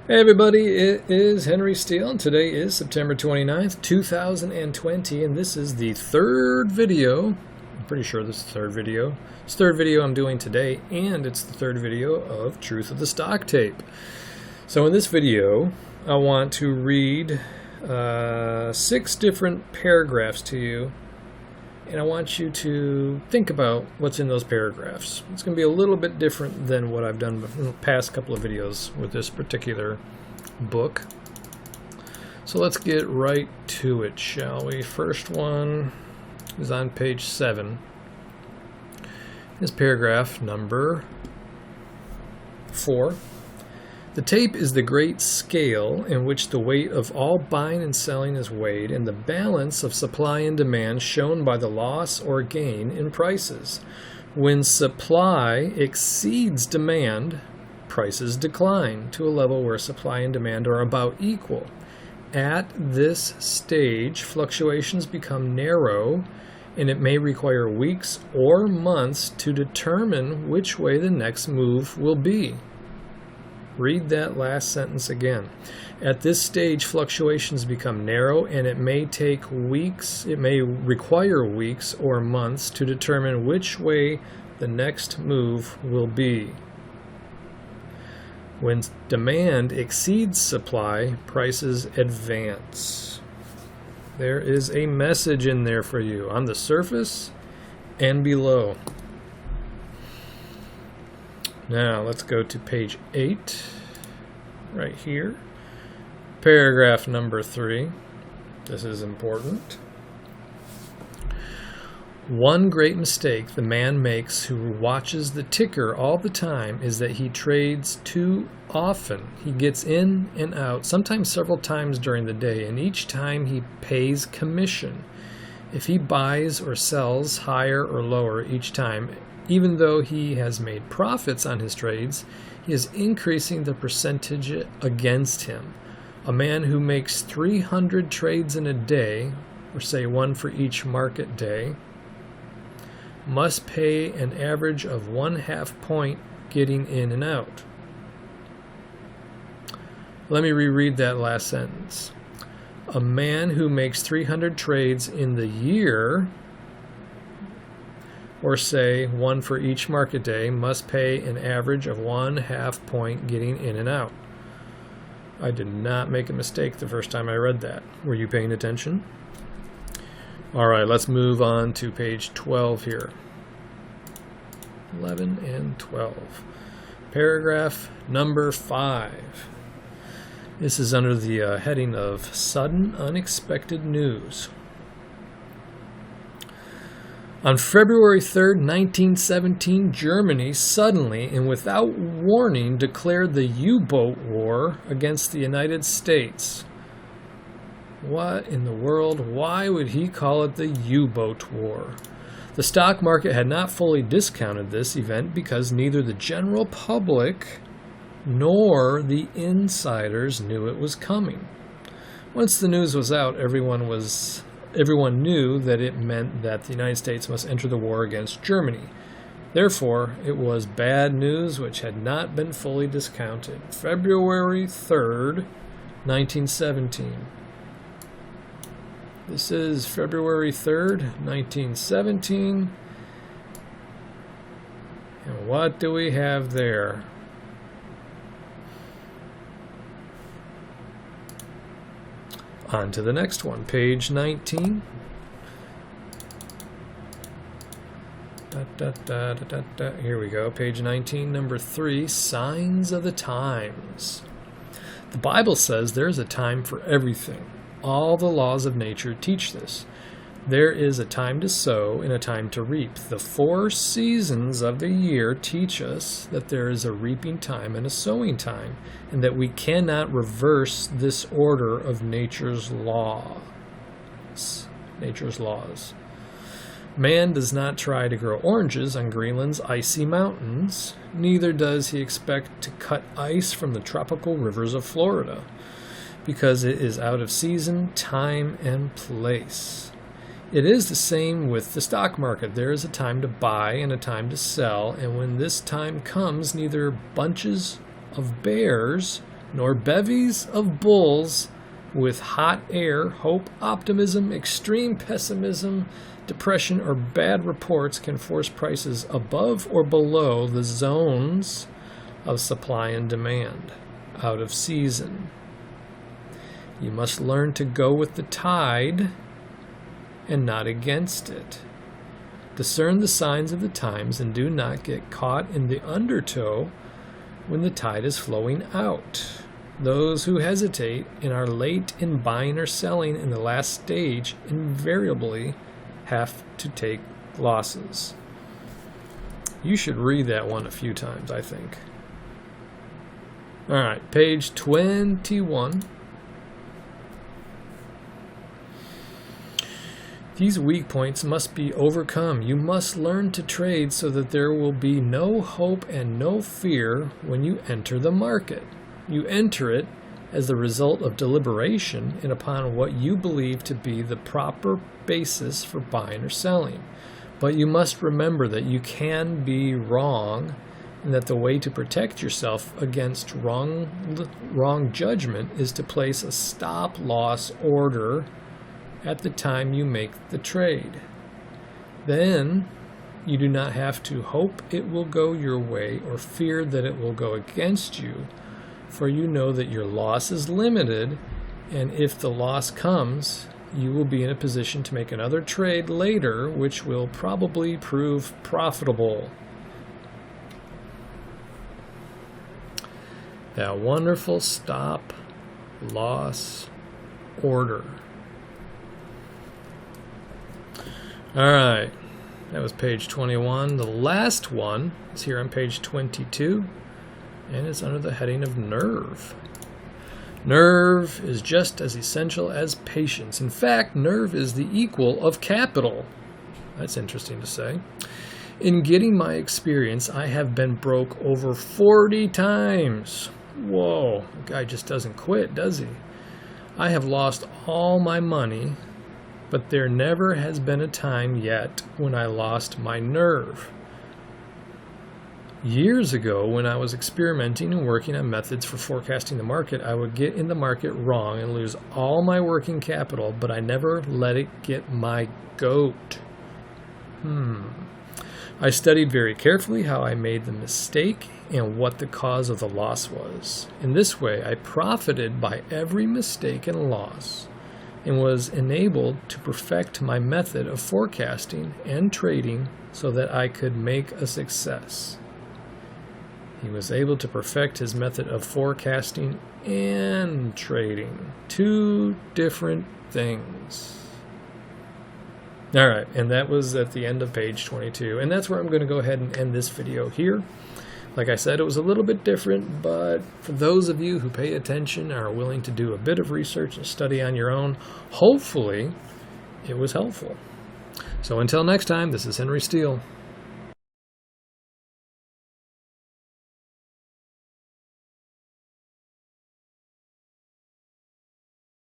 Hey everybody, it is Henry Steele, and today is September 29th, 2020, and this is the third video. I'm pretty sure this is the third video. It's the third video I'm doing today, and it's the third video of Truth of the Stock Tape. So in this video, I want to read 6 different paragraphs to you, and I want you to think about what's in those paragraphs. It's going to be a little bit different than what I've done in the past couple of videos with this particular book. So let's get right to it, shall we? First one is on page 7. This paragraph number 4. The tape is the great scale in which the weight of all buying and selling is weighed, and the balance of supply and demand shown by the loss or gain in prices. When supply exceeds demand, prices decline to a level where supply and demand are about equal. At this stage, fluctuations become narrow, and it may require weeks or months to determine which way the next move will be. Read that last sentence again. At this stage, fluctuations become narrow, and it may require weeks or months to determine which way the next move will be. When demand exceeds supply, prices advance. There is a message in there for you on the surface and below. Now let's go to page 8, right here. Paragraph number 3. This is important. One great mistake the man makes who watches the ticker all the time is that he trades too often. He gets in and out, sometimes several times during the day, and each time he pays commission. If he buys or sells higher or lower each time, even though he has made profits on his trades, he is increasing the percentage against him. A man who makes 300 trades in a day, or say one for each market day, must pay an average of 1/2 point getting in and out. Let me reread that last sentence. A man who makes 300 trades in the year, or say one for each market day, must pay an average of 1/2 point getting in and out. I did not make a mistake the first time I read that. Were you paying attention? All right, let's move on to page 12 here. 11 and 12. Paragraph number 5. This is under the heading of Sudden Unexpected News. On February 3rd, 1917, Germany suddenly and without warning declared the U-boat war against the United States. What in the world? Why would he call it the U-boat war? The stock market had not fully discounted this event because neither the general public nor the insiders knew it was coming. Once the news was out, everyone knew that it meant that the United States must enter the war against Germany. Therefore, it was bad news which had not been fully discounted. February 3rd, 1917. This is February 3rd, 1917. And what do we have there? On to the next one, page 19. Here we go, page 19, number 3, Signs of the Times. The Bible says there's a time for everything. All the laws of nature teach this. There is a time to sow and a time to reap. The 4 seasons of the year teach us that there is a reaping time and a sowing time, and that we cannot reverse this order of nature's laws. Man does not try to grow oranges on Greenland's icy mountains. Neither does he expect to cut ice from the tropical rivers of Florida, because it is out of season, time, and place. It is the same with the stock market. There is a time to buy and a time to sell, and when this time comes, neither bunches of bears nor bevies of bulls with hot air, hope, optimism, extreme pessimism, depression, or bad reports can force prices above or below the zones of supply and demand, out of season. You must learn to go with the tide and not against it. Discern the signs of the times and do not get caught in the undertow when the tide is flowing out. Those who hesitate and are late in buying or selling in the last stage invariably have to take losses. You should read that one a few times, I think. All right, page 21. These weak points must be overcome. You must learn to trade so that there will be no hope and no fear when you enter the market. You enter it as the result of deliberation and upon what you believe to be the proper basis for buying or selling. But you must remember that you can be wrong and that the way to protect yourself against wrong judgment is to place a stop-loss order at the time you make the trade. Then you do not have to hope it will go your way or fear that it will go against you, for you know that your loss is limited, and if the loss comes, you will be in a position to make another trade later, which will probably prove profitable. That wonderful stop-loss order. All right, that was page 21. The last one is here on page 22, and it's under the heading of nerve. Nerve is just as essential as patience. In fact, nerve is the equal of capital. That's interesting to say. In getting my experience, I have been broke over 40 times. Whoa, the guy just doesn't quit, does he? I have lost all my money, but there never has been a time yet when I lost my nerve. Years ago, when I was experimenting and working on methods for forecasting the market, I would get in the market wrong and lose all my working capital, but I never let it get my goat. I studied very carefully how I made the mistake and what the cause of the loss was. In this way, I profited by every mistake and loss and was enabled to perfect my method of forecasting and trading so that I could make a success. He was able to perfect his method of forecasting and trading. Two different things. All right, and that was at the end of page 22. And that's where I'm going to go ahead and end this video here. Like I said, it was a little bit different, but for those of you who pay attention and are willing to do a bit of research and study on your own, hopefully it was helpful. So until next time, this is hwsteele.